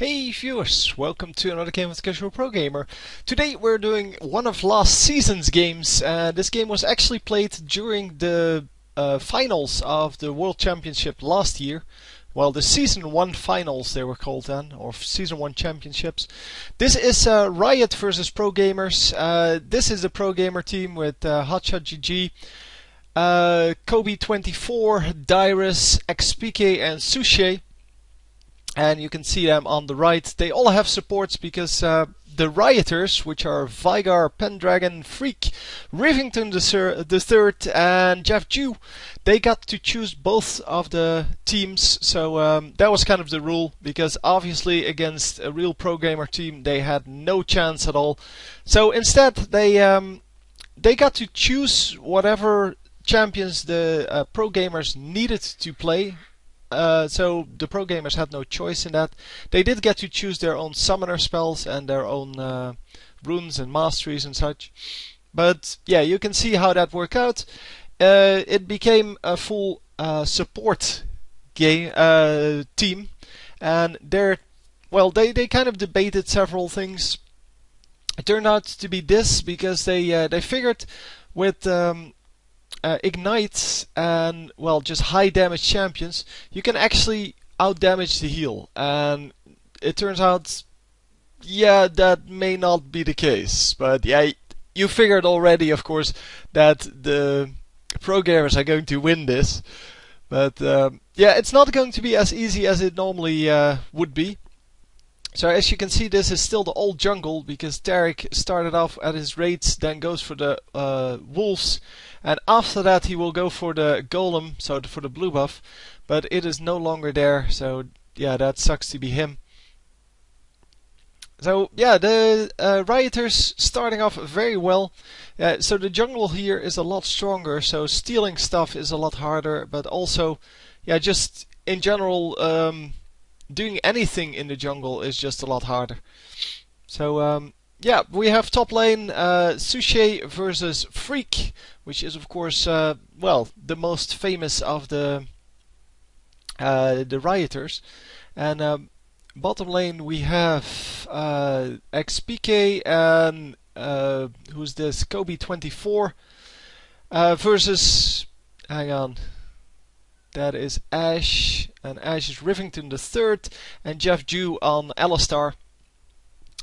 Hey viewers, welcome to another game with CasualProGamer. Today we're doing one of last season's games. This game was actually played during the finals of the World Championship last year. Well, the Season 1 finals they were called then, or Season 1 Championships. This is Riot versus Progamers. This is the Progamer team with HotshotGG, Kobe24, Dyrus, xPeke and Shushei. And you can see them on the right. They all have supports because the Rioters, which are Veigar, Pendragon, Phreak, Rivington the third, and June, they got to choose both of the teams. So that was kind of the rule, because obviously against a real Progamer team they had no chance at all. So instead they got to choose whatever champions the Progamers needed to play. So the Progamers had no choice in that. They did get to choose their own summoner spells and their own runes and masteries and such. But yeah, you can see how that worked out. It became a full support game team, and they kind of debated several things. It turned out to be this because they figured with Ignite and just high damage champions, you can actually out damage the heal, and it turns out that may not be the case. But yeah, you figured already, of course, that the Progamers are going to win this. But yeah, it's not going to be as easy as it normally would be. So as you can see, this is still the old jungle, because Tarek started off at his raids, then goes for the wolves, and after that he will go for the golem, so for the blue buff, but it is no longer there, so yeah, that sucks to be him. So yeah, the Rioters starting off very well. So the jungle here is a lot stronger, so stealing stuff is a lot harder, but also, yeah, just in general, doing anything in the jungle is just a lot harder. So yeah, we have top lane Shushei versus Phreak, which is of course the most famous of the Rioters. And bottom lane we have xPeke and who's this, Kobe24 versus, hang on, that is Ashe, and Ashe is Rivington the third, and June on Alistar.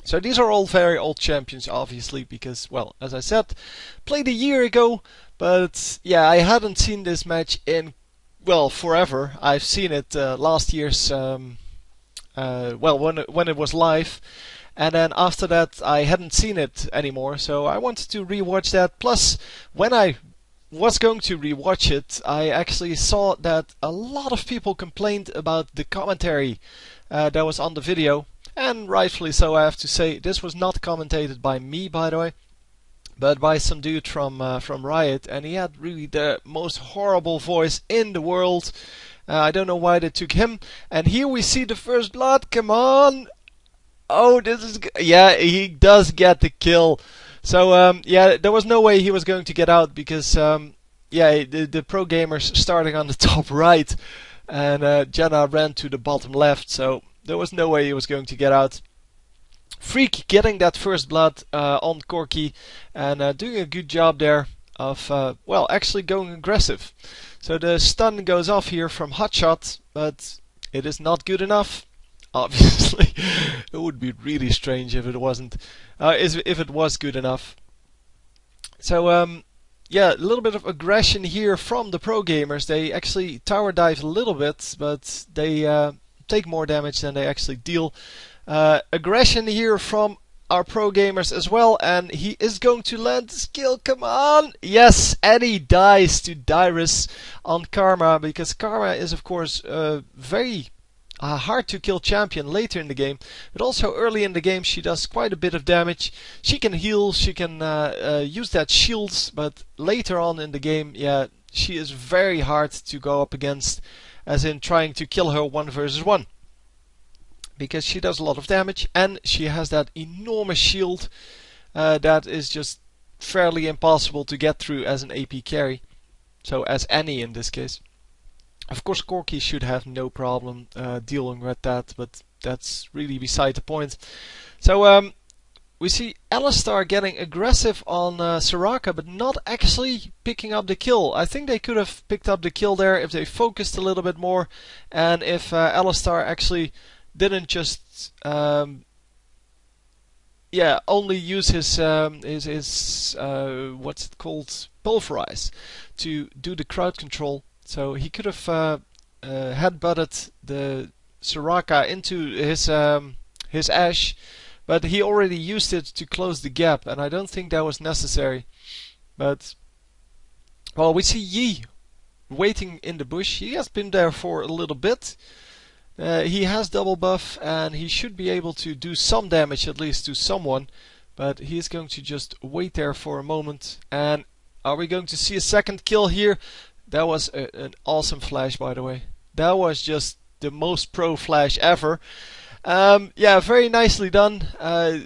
So these are all very old champions, obviously, because, well, as I said, played a year ago. But yeah, I hadn't seen this match in, forever. I've seen it last year's, when it was live, and then after that I hadn't seen it anymore. So I wanted to rewatch that. Plus, when I was going to rewatch it, I actually saw that a lot of people complained about the commentary that was on the video, and rightfully so, I have to say. This was not commentated by me, by the way, but by some dude from Riot, and he had really the most horrible voice in the world. I don't know why they took him. And here we see the first blood. Come on! Oh, this is yeah, he does get the kill. So yeah, there was no way he was going to get out, because yeah, the Progamers starting on the top right, and Jenna ran to the bottom left, so there was no way he was going to get out. Phreak getting that first blood on Corki, and doing a good job there of actually going aggressive. So the stun goes off here from Hotshot, but it is not good enough. Obviously, it would be really strange if it wasn't. If it was good enough. So yeah, a little bit of aggression here from the Progamers. They actually tower dive a little bit, but they take more damage than they actually deal. Aggression here from our Progamers as well, and he is going to land the skill. Come on! Yes, and he dies to Dyrus on Karma, because Karma is of course very hard to kill champion later in the game, but also early in the game she does quite a bit of damage. She can heal, she can use that shields, but later on in the game, yeah, she is very hard to go up against, as in trying to kill her 1 versus 1. Because she does a lot of damage, and she has that enormous shield that is just fairly impossible to get through as an AP carry. So as Annie in this case. Of course, Corki should have no problem dealing with that, but that's really beside the point. So we see Alistar getting aggressive on Soraka, but not actually picking up the kill. I think they could have picked up the kill there if they focused a little bit more, and if Alistar actually didn't just only use his what's it called, pulverize, to do the crowd control. So he could have headbutted the Soraka into his Ashe, but he already used it to close the gap, and I don't think that was necessary. But well, we see Yi waiting in the bush. He has been there for a little bit. He has double buff, and he should be able to do some damage at least to someone, but he's going to just wait there for a moment. And are we going to see a second kill here? That was an awesome flash, by the way. That was just the most pro flash ever. Yeah, very nicely done.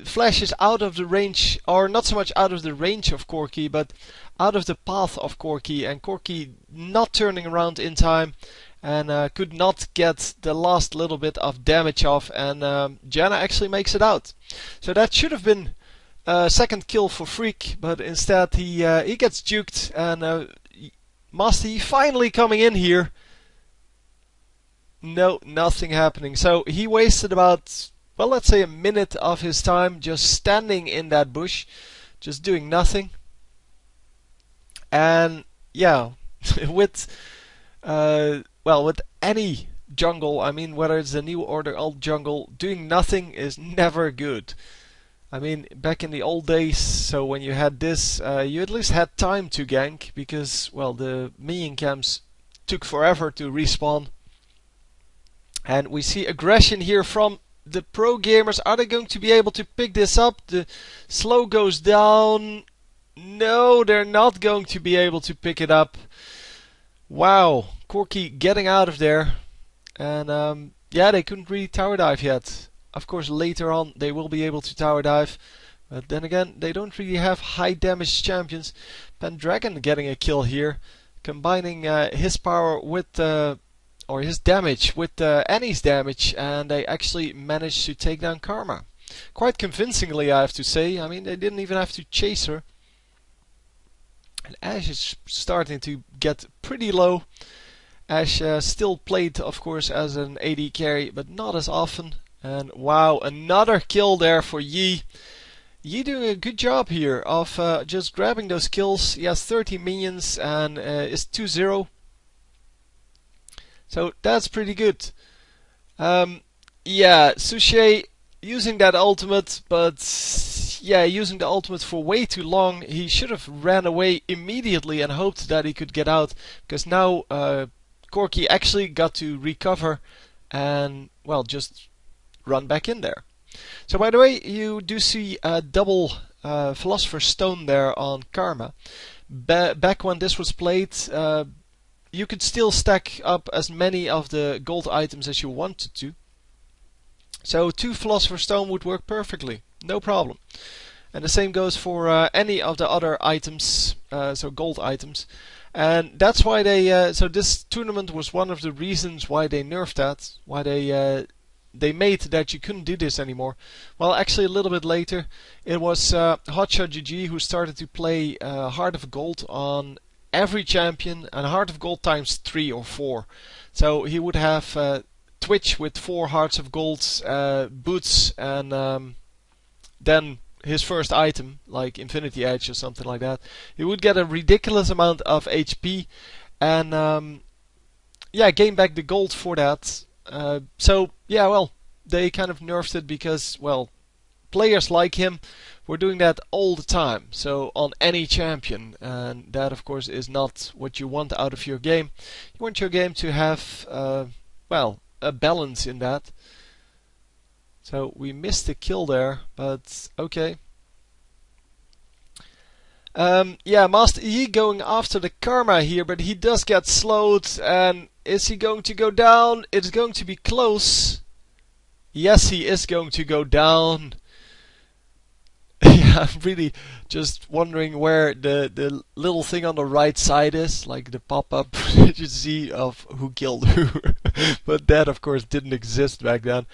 Flash is out of the range, or not so much out of the range of Corki, but out of the path of Corki, and Corki not turning around in time, and could not get the last little bit of damage off, and Janna actually makes it out. So that should have been a second kill for Phreak, but instead he gets juked, and Master Yi finally coming in here. No, nothing happening. So he wasted about, well, let's say a minute of his time just standing in that bush, just doing nothing. And yeah, with with any jungle, I mean, whether it's the new or the old jungle, doing nothing is never good. I mean, back in the old days, so when you had this, you at least had time to gank, because, well, the minion camps took forever to respawn. And we see aggression here from the Progamers. Are they going to be able to pick this up? The slow goes down. No, they're not going to be able to pick it up. Wow, Corki getting out of there. And yeah, they couldn't really tower dive yet. Of course, later on they will be able to tower dive. But then again, they don't really have high damage champions. Pendragon getting a kill here, combining his power with or his damage with Annie's damage, and they actually managed to take down Karma. Quite convincingly, I have to say. I mean, they didn't even have to chase her. And Ashe is starting to get pretty low. Ashe still played, of course, as an AD carry, but not as often. And wow, another kill there for Yi. Yi doing a good job here of just grabbing those kills. He has 30 minions and is 2-0. So that's pretty good. Yeah, Shushei using that ultimate, but yeah, using the ultimate for way too long. He should have ran away immediately and hoped that he could get out, because now Corki actually got to recover and, well, just run back in there. So by the way, you do see a double Philosopher's Stone there on Karma. Back when this was played, you could still stack up as many of the gold items as you wanted to. So 2 Philosopher's Stone would work perfectly, no problem. And the same goes for any of the other items, so gold items. And that's why they, so this tournament was one of the reasons why they nerfed that, why they made that you couldn't do this anymore. Well, actually a little bit later, it was HotshotGG who started to play Heart of Gold on every champion, and Heart of Gold times 3 or 4. So he would have Twitch with 4 Hearts of Gold, boots, and then his first item, like Infinity Edge or something like that. He would get a ridiculous amount of HP, and yeah, gain back the gold for that. So yeah, well, they kind of nerfed it because, well, players like him were doing that all the time, so on any champion, and that of course is not what you want out of your game. You want your game to have, well, a balance in that. So we missed the kill there, but okay. Yeah, Master Yi going after the Karma here, but he does get slowed, and is he going to go down? It's going to be close. Yes, he is going to go down. Yeah, I'm really just wondering where the little thing on the right side is, like the pop-up that you see of who killed who. but that of course didn't exist back then.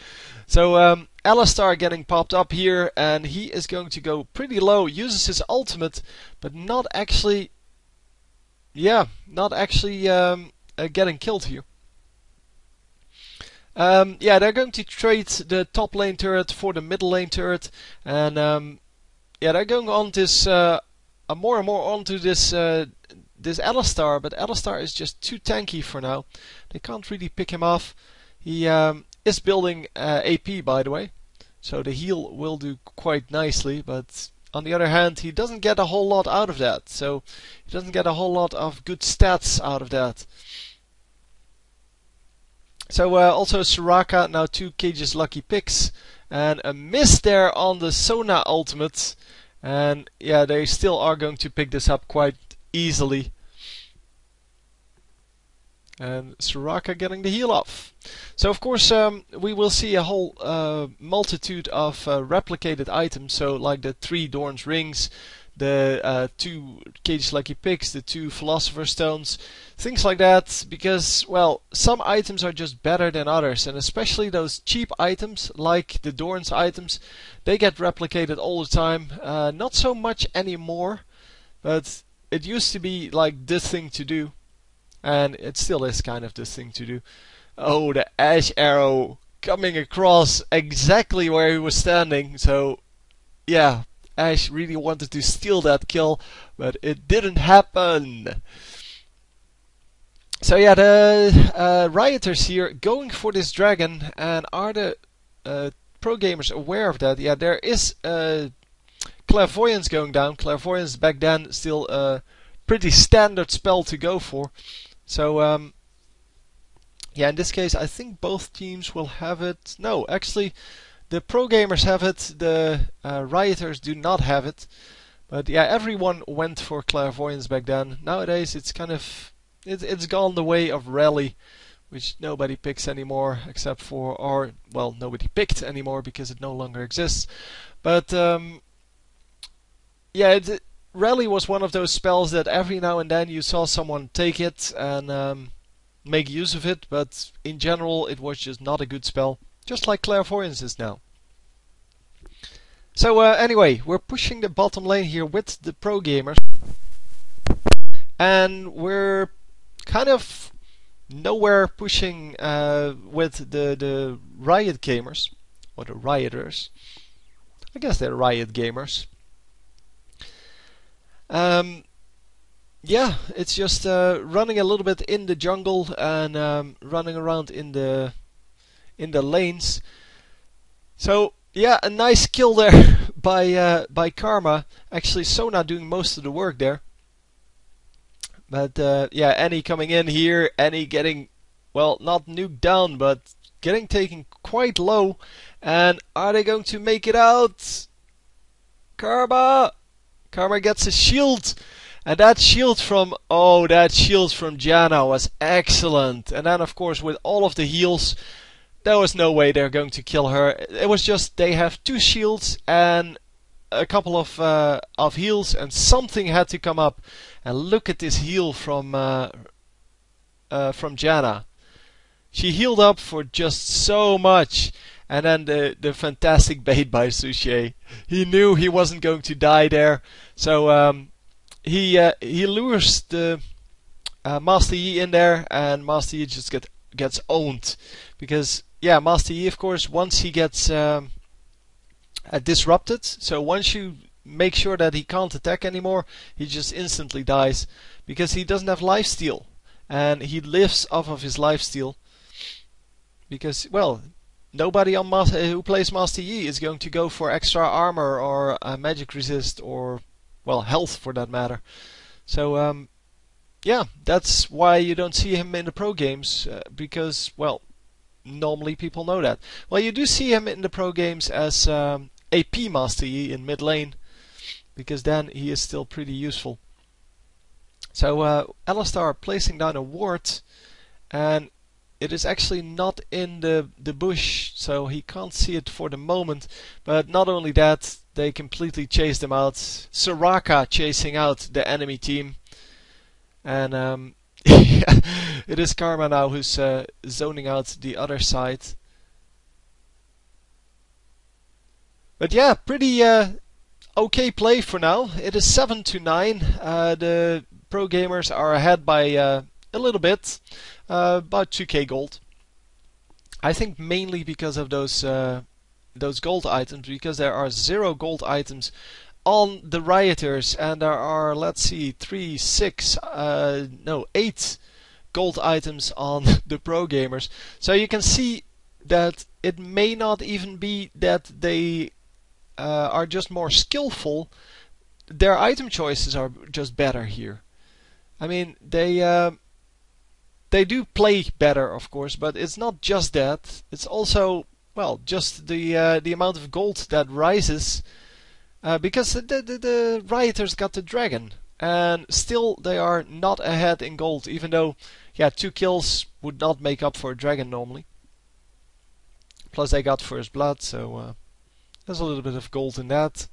So Alistar getting popped up here, and he is going to go pretty low, uses his ultimate, but not actually, getting killed here. They're going to trade the top lane turret for the middle lane turret, and they're going on this more and more onto this this Alistar, but Alistar is just too tanky for now. They can't really pick him off. He is building AP, by the way, so the heal will do quite nicely, but on the other hand, he doesn't get a whole lot out of that, so he doesn't get a whole lot of good stats out of that. So also Soraka, now 2 cages lucky picks, and a miss there on the Sona ultimate, and yeah, they still are going to pick this up quite easily. And Soraka getting the heal off. So of course we will see a whole multitude of replicated items, so like the 3 Dorn's rings, the 2 Cage Lucky Picks, the 2 Philosopher's Stones, things like that, because, well, some items are just better than others, and especially those cheap items, like the Dorn's items, they get replicated all the time. Not so much anymore, but it used to be like this thing to do, and it still is kind of this thing to do. Oh, the Ash arrow coming across exactly where he was standing, so yeah, Ash really wanted to steal that kill, but it didn't happen. So yeah, the Rioters here going for this dragon, and are the Progamers aware of that? Yeah, there is Clairvoyance going down. Clairvoyance back then still a pretty standard spell to go for. So yeah, in this case I think both teams will have it. No, actually the Progamers have it, the Rioters do not have it. But yeah, everyone went for Clairvoyance back then. Nowadays it's kind of, it's gone the way of Rally, which nobody picks anymore except for, or well, nobody picked anymore because it no longer exists. But yeah, Rally was one of those spells that every now and then you saw someone take it and make use of it, but in general it was just not a good spell. Just like Clairvoyance is now. So anyway, we're pushing the bottom lane here with the Progamers, and we're kind of nowhere pushing with the Riot Gamers, or the Rioters. I guess they're Riot Gamers. Yeah, it's just running a little bit in the jungle and running around in the lanes. So yeah, a nice kill there by Karma. Actually, Sona doing most of the work there. But yeah, Annie coming in here, Annie getting, well, not nuked down, but getting taken quite low. And are they going to make it out? Karma gets a shield. And that shield from Janna was excellent. And then of course with all of the heals, there was no way they're going to kill her. It was just they have 2 shields and a couple of heals, and something had to come up. And look at this heal from Janna. She healed up for just so much. And then the fantastic bait by Shushei. He knew he wasn't going to die there, so he lures the Master Yi in there, and Master Yi just gets owned, because yeah, Master Yi, of course, once he gets disrupted, so once you make sure that he can't attack anymore, he just instantly dies, because he doesn't have lifesteal, and he lives off of his lifesteal, because, well, nobody on who plays Master Yi is going to go for extra armor or magic resist or, well, health for that matter. So yeah, that's why you don't see him in the pro games, because, well, normally people know that. Well, you do see him in the pro games as AP Master Yi in mid lane, because then he is still pretty useful. So Alistar placing down a ward, and it is actually not in the bush, so he can't see it for the moment. But not only that, they completely chased him out. Soraka chasing out the enemy team. And Yeah, it is Karma now who's zoning out the other side. But yeah, pretty okay play for now. It is 7-9. The Progamers are ahead by a little bit, about 2k gold. I think mainly because of those gold items, because there are 0 gold items on the Rioters, and there are, let's see, 8 gold items on the Progamers. So you can see that it may not even be that they are just more skillful. Their item choices are just better here. I mean, they do play better, of course, but it's not just that. It's also, well, just the amount of gold that rises. Because the Rioters got the dragon, and still they are not ahead in gold, even though, yeah, 2 kills would not make up for a dragon normally. Plus they got first blood, so there's a little bit of gold in that.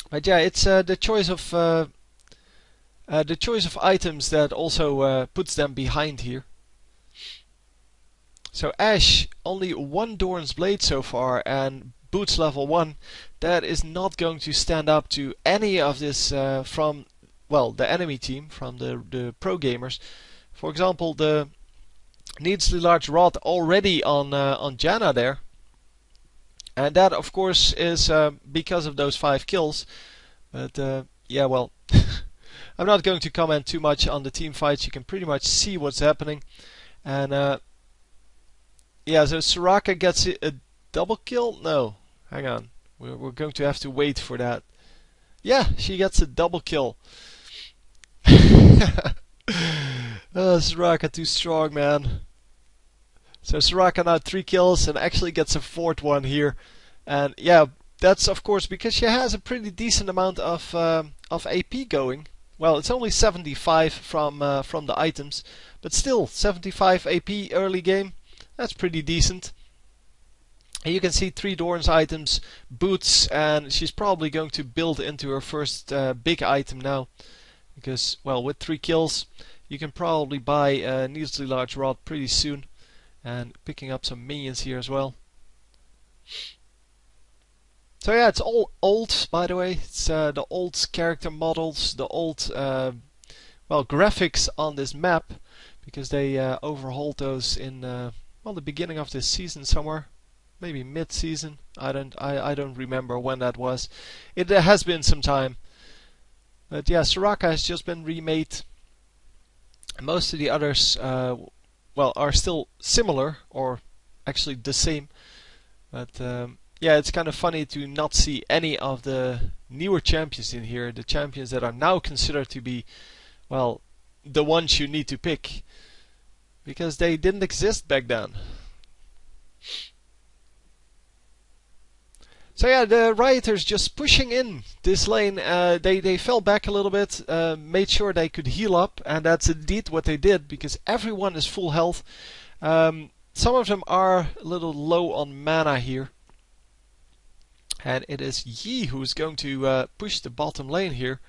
But yeah, it's the choice of items that also puts them behind here. So Ashe only 1 Doran's Blade so far, and boots level 1. That is not going to stand up to any of this from, well, the enemy team, from the Progamers. For example, the needlessly large rod already on Janna there. And that, of course, is because of those 5 kills. But yeah, well, I'm not going to comment too much on the team fights. You can pretty much see what's happening. And yeah, so Soraka gets a double kill? No, hang on. We're going to have to wait for that. Yeah, she gets a double kill. Soraka too strong, man. So Soraka now 3 kills and actually gets a 4th one here. And yeah, that's of course because she has a pretty decent amount of AP going. Well, it's only 75 from the items, but still 75 AP early game. That's pretty decent. And you can see 3 Doran's items, boots, and she's probably going to build into her first big item now. Because, well, with 3 kills, you can probably buy a needlessly large rod pretty soon. And picking up some minions here as well. So yeah, it's all old, by the way. It's the old character models, the old, well, graphics on this map. Because they overhauled those in, well, the beginning of this season somewhere. Maybe mid-season. I don't remember when that was. It has been some time. But yeah, Soraka has just been remade. Most of the others, well, are still similar, or actually the same. But yeah, it's kind of funny to not see any of the newer champions in here. The champions that are now considered to be, well, the ones you need to pick. Because they didn't exist back then. So yeah, the Rioters just pushing in this lane. They fell back a little bit, made sure they could heal up, and that's indeed what they did because everyone is full health. Some of them are a little low on mana here, and it is Yi who's going to push the bottom lane here.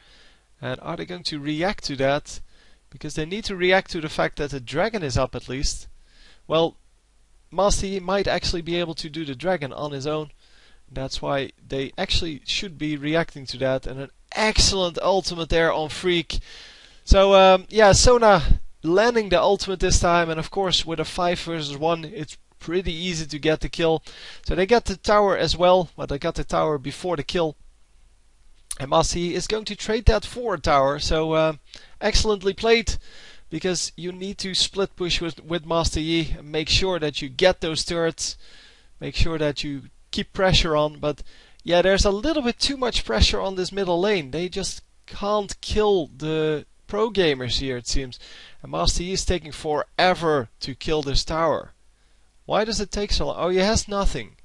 And are they going to react to that? Because they need to react to the fact that the dragon is up at least. Well, Master Yi might actually be able to do the dragon on his own. That's why they actually should be reacting to that. And an excellent ultimate there on Phreak. So yeah, Sona landing the ultimate this time. And of course with a 5 versus 1 it's pretty easy to get the kill. So they got the tower as well. But they got the tower before the kill. And Master Yi is going to trade that for a tower. So excellently played. Because you need to split push with Master Yi. And make sure that you get those turrets. Make sure that you keep pressure on, but yeah, there's a little bit too much pressure on this middle lane. They just can't kill the Progamers here, it seems. And Master Yi is taking forever to kill this tower. Why does it take so long? Oh, he has nothing.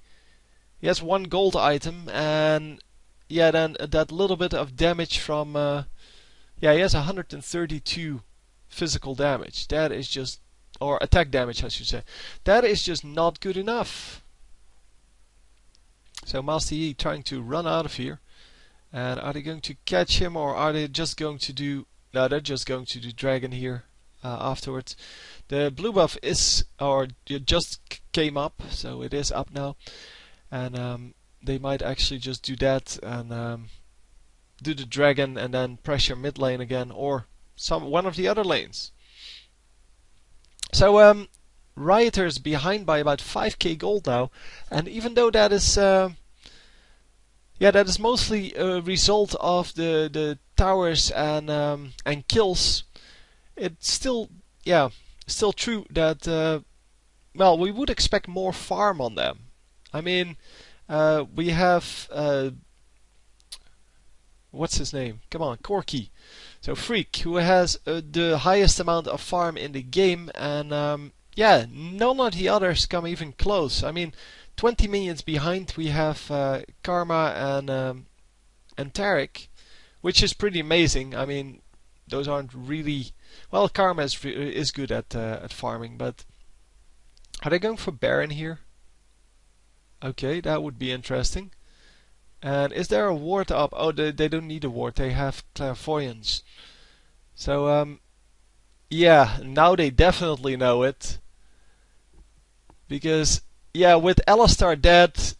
He has 1 gold item, and yeah, then that little bit of damage from yeah, he has 132 physical damage. That is just, or attack damage I should say. That is just not good enough. So Master Yi trying to run out of here. And are they going to catch him, or are they just going to do No, they're just going to do Dragon here afterwards. The blue buff is, or it just came up, so it is up now. And they might actually just do that and do the Dragon and then pressure mid lane again, or one of the other lanes. So Rioters behind by about 5k gold now, and even though that is that is mostly a result of the towers and kills, it's still true that well, we would expect more farm on them. I mean, we have what's his name? Come on, Corky. So Phreak, who has the highest amount of farm in the game, and yeah, none of the others come even close. I mean, 20 minions behind we have Karma and Taric, which is pretty amazing. I mean, those aren't really, well, Karma is good at farming, but are they going for Baron here? Okay, that would be interesting. And is there a ward up? Oh, they don't need a ward. They have clairvoyance. So yeah, now they definitely know it. Because yeah, with Alistar dead,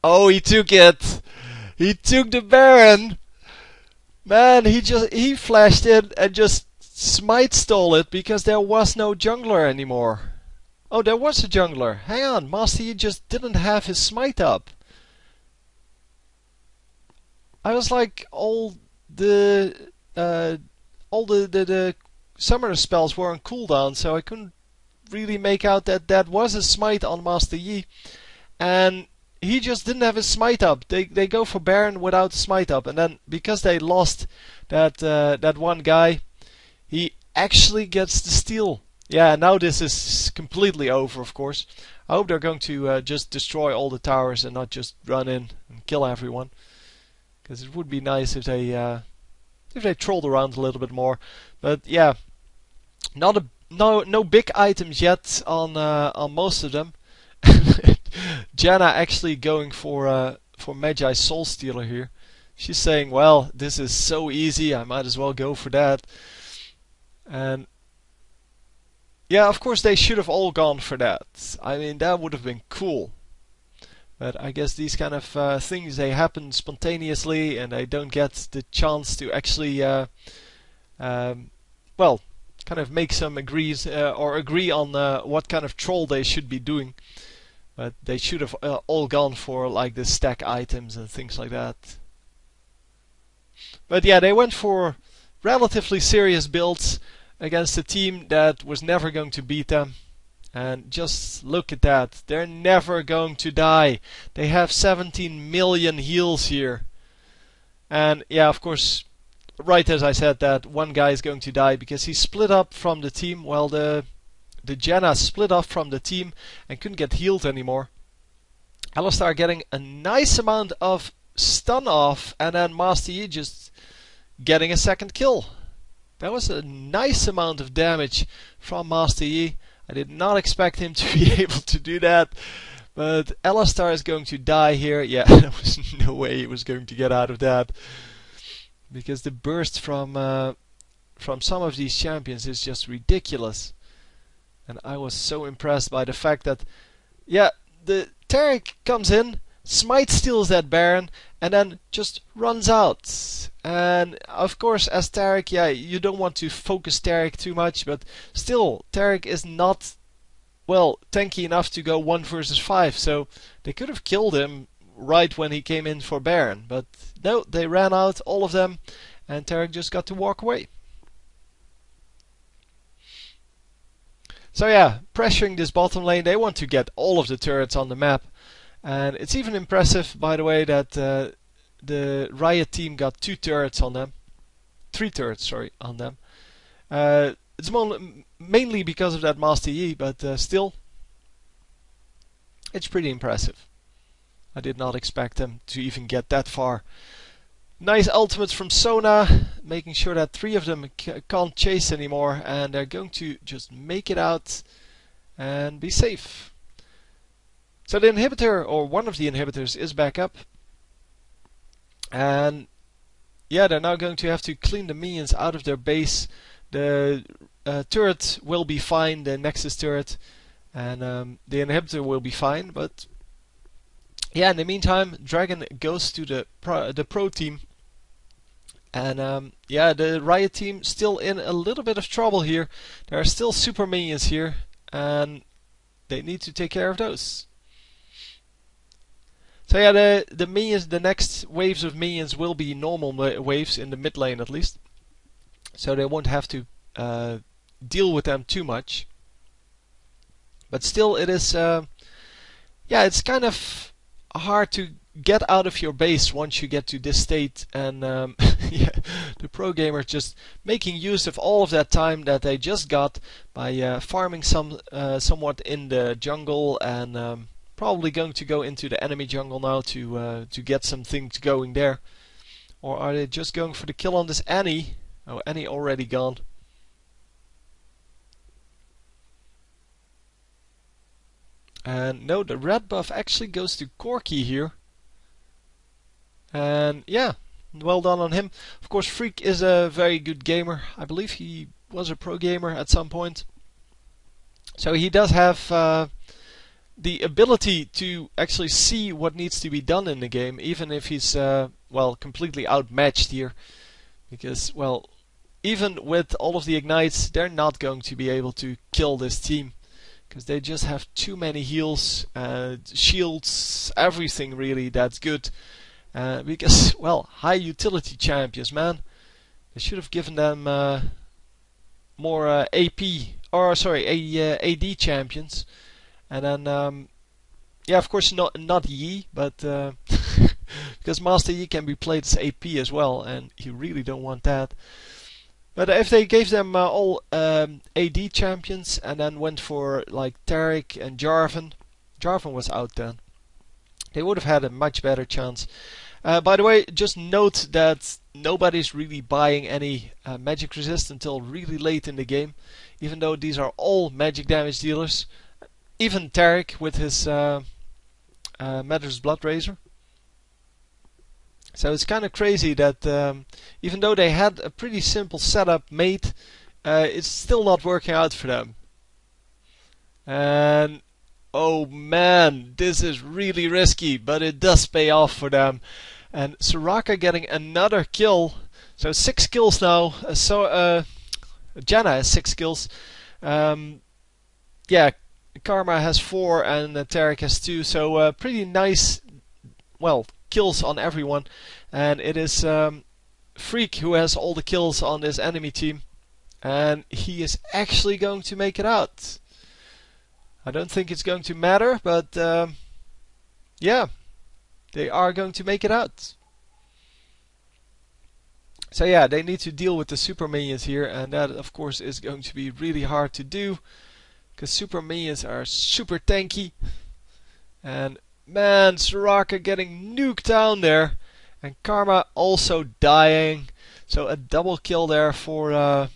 oh, he took it. He took the Baron. Man, he flashed in and just smite stole it because there was no jungler anymore. Oh, there was a jungler. Hang on, Master Yi just didn't have his smite up. I was like, all the summoner spells were on cooldown, so I couldn't really make out that was a smite on Master Yi, and he just didn't have his smite up. They go for Baron without smite up, and then because they lost that one guy, he actually gets the steal. Yeah, now this is completely over, of course. I hope they're going to just destroy all the towers and not just run in and kill everyone. Because it would be nice if they trolled around a little bit more. But yeah, no big items yet on most of them. Janna actually going for Magi Soul Stealer here. She's saying, well, this is so easy, I might as well go for that. And yeah, of course they should have all gone for that. I mean, that would have been cool. But I guess these kind of things, they happen spontaneously and they don't get the chance to actually, well, kind of make some agree on what kind of troll they should be doing. But they should have all gone for like the stack items and things like that. But yeah, they went for relatively serious builds against a team that was never going to beat them. And just look at that. They're never going to die. They have 17 million heals here. And yeah, of course, right as I said that, one guy is going to die because he split up from the team. Well, the Janna split off from the team and couldn't get healed anymore. Alistar getting a nice amount of stun off, and then Master Yi just getting a second kill. That was a nice amount of damage from Master Yi. I did not expect him to be able to do that, but Alistar is going to die here. Yeah, there was no way he was going to get out of that, because the burst from some of these champions is just ridiculous. And I was so impressed by the fact that, yeah, the Taric comes in, smite steals that Baron, and then just runs out. And of course, as Taric, yeah, you don't want to focus Taric too much, but still, Taric is not, well, tanky enough to go 1 versus 5, so they could have killed him right when he came in for Baron. But no, they ran out, all of them, and Taric just got to walk away. So yeah, pressuring this bottom lane, they want to get all of the turrets on the map. And it's even impressive, by the way, that the Riot team got 2 turrets on them. 3 turrets, sorry, on them. It's mainly because of that Master Yi, but still, it's pretty impressive. I did not expect them to even get that far. Nice ultimates from Sona, making sure that 3 of them can't chase anymore, and they're going to just make it out and be safe. So the inhibitor, or one of the inhibitors, is back up. And yeah, they're now going to have to clean the minions out of their base. The turret will be fine, the Nexus turret, and the inhibitor will be fine. But yeah, in the meantime, Dragon goes to the pro team, and yeah, the Riot team still in a little bit of trouble here. There are still super minions here, and they need to take care of those. So yeah, the minions, the next waves of minions will be normal waves in the mid lane at least, so they won't have to deal with them too much. But still, it is yeah, it's kind of hard to get out of your base once you get to this state, and yeah, the Progamers just making use of all of that time that they just got by farming somewhat in the jungle, and probably going to go into the enemy jungle now to get some things going there. Or are they just going for the kill on this Annie? Oh, Annie already gone. And no, the red buff actually goes to Corki here. And yeah, well done on him. Of course, Phreak is a very good gamer. I believe he was a pro gamer at some point. So he does have the ability to actually see what needs to be done in the game, even if he's well, completely outmatched here. Because, well, even with all of the ignites, they're not going to be able to kill this team, because they just have too many heals, shields, everything really that's good. Because, well, high utility champions, man. They should have given them more AP, or sorry, AD champions. And then, yeah, of course not Yi, but because Master Yi can be played as AP as well, and you really don't want that. But if they gave them all AD champions and then went for like Taric and Jarvan was out then, they would have had a much better chance. By the way, just note that nobody's really buying any magic resist until really late in the game, even though these are all magic damage dealers. Even Taric with his Matter's Blood Razor. So it's kind of crazy that even though they had a pretty simple setup made, it's still not working out for them. And oh man, this is really risky, but it does pay off for them. And Soraka getting another kill. So 6 kills now. Janna has 6 kills. Yeah, Karma has 4 and Taric has 2. So pretty nice, well, kills on everyone. And it is Phreak who has all the kills on this enemy team. And he is actually going to make it out. I don't think it's going to matter, but yeah, they are going to make it out. So yeah, they need to deal with the super minions here, and that of course is going to be really hard to do, because super minions are super tanky. And man, Soraka getting nuked down there, and Karma also dying. So a double kill there for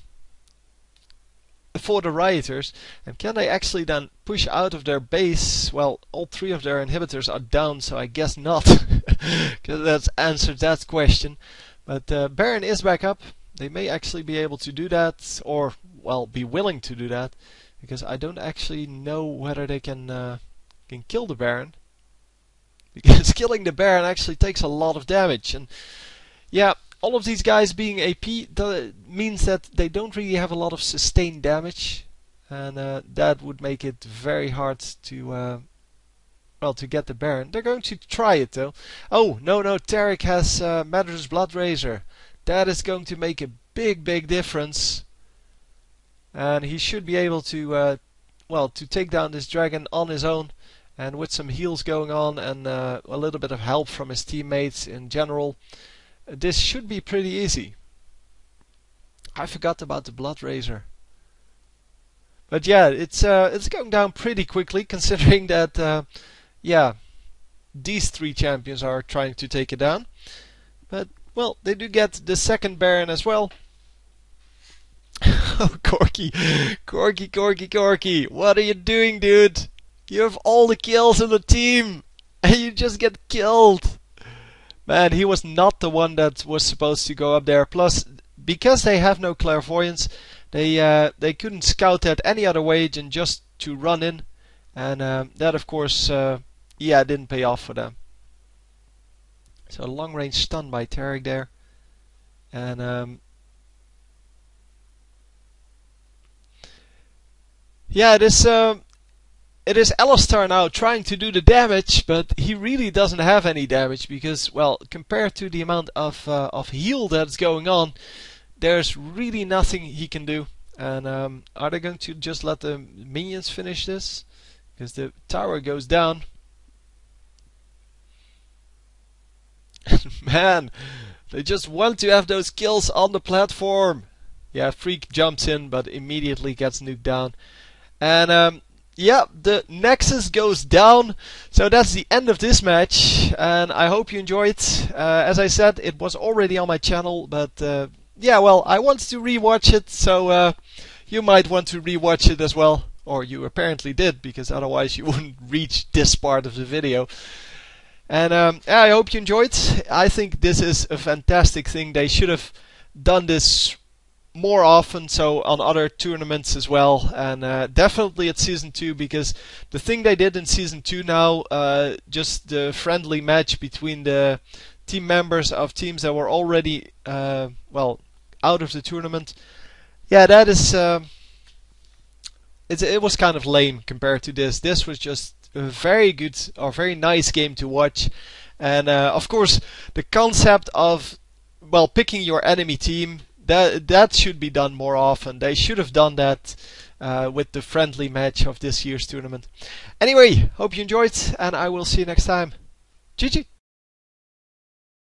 the Rioters. And can they actually then push out of their base? Well, all 3 of their inhibitors are down, so I guess not, because that's answered that question. But Baron is back up. They may actually be able to do that, or well, be willing to do that, because I don't actually know whether they can kill the Baron. Because killing the Baron actually takes a lot of damage, and yeah, all of these guys being AP means that they don't really have a lot of sustained damage, and that would make it very hard to well, to get the Baron. They're going to try it though. Oh no, Taric has Matter's Blood Razor. That is going to make a big difference, and he should be able to well, to take down this dragon on his own. And with some heals going on and a little bit of help from his teammates in general, this should be pretty easy. I forgot about the Blood Razor. But yeah, it's going down pretty quickly, considering that yeah, these 3 champions are trying to take it down. But well, they do get the second Baron as well. Oh, Corki, what are you doing, dude? You have all the kills in the team, and you just get killed. Man, he was not the one that was supposed to go up there. Plus, because they have no clairvoyance, they couldn't scout that any other way than just to run in, and that of course, yeah, didn't pay off for them. So a long range stun by Tarek there, and yeah, it is Alistar now trying to do the damage, but he really doesn't have any damage because, well, compared to the amount of heal that's going on, there's really nothing he can do. And are they going to just let the minions finish this? Because the tower goes down. Man, they just want to have those kills on the platform. Yeah, Phreak jumps in, but immediately gets nuked down. And yeah, the Nexus goes down. So that's the end of this match. And I hope you enjoyed. As I said, it was already on my channel, but yeah, well, I wanted to rewatch it, so you might want to rewatch it as well. Or you apparently did, because otherwise you wouldn't reach this part of the video. And I hope you enjoyed. I think this is a fantastic thing. They should have done this more often, so on other tournaments as well, and definitely at Season 2, because the thing they did in Season 2 now, just the friendly match between the team members of teams that were already, well, out of the tournament, yeah, that is, it was kind of lame compared to this. This was just a very good or very nice game to watch, and of course the concept of, well, picking your enemy team, that should be done more often. They should have done that with the friendly match of this year's tournament. Anyway, hope you enjoyed, and I will see you next time. GG!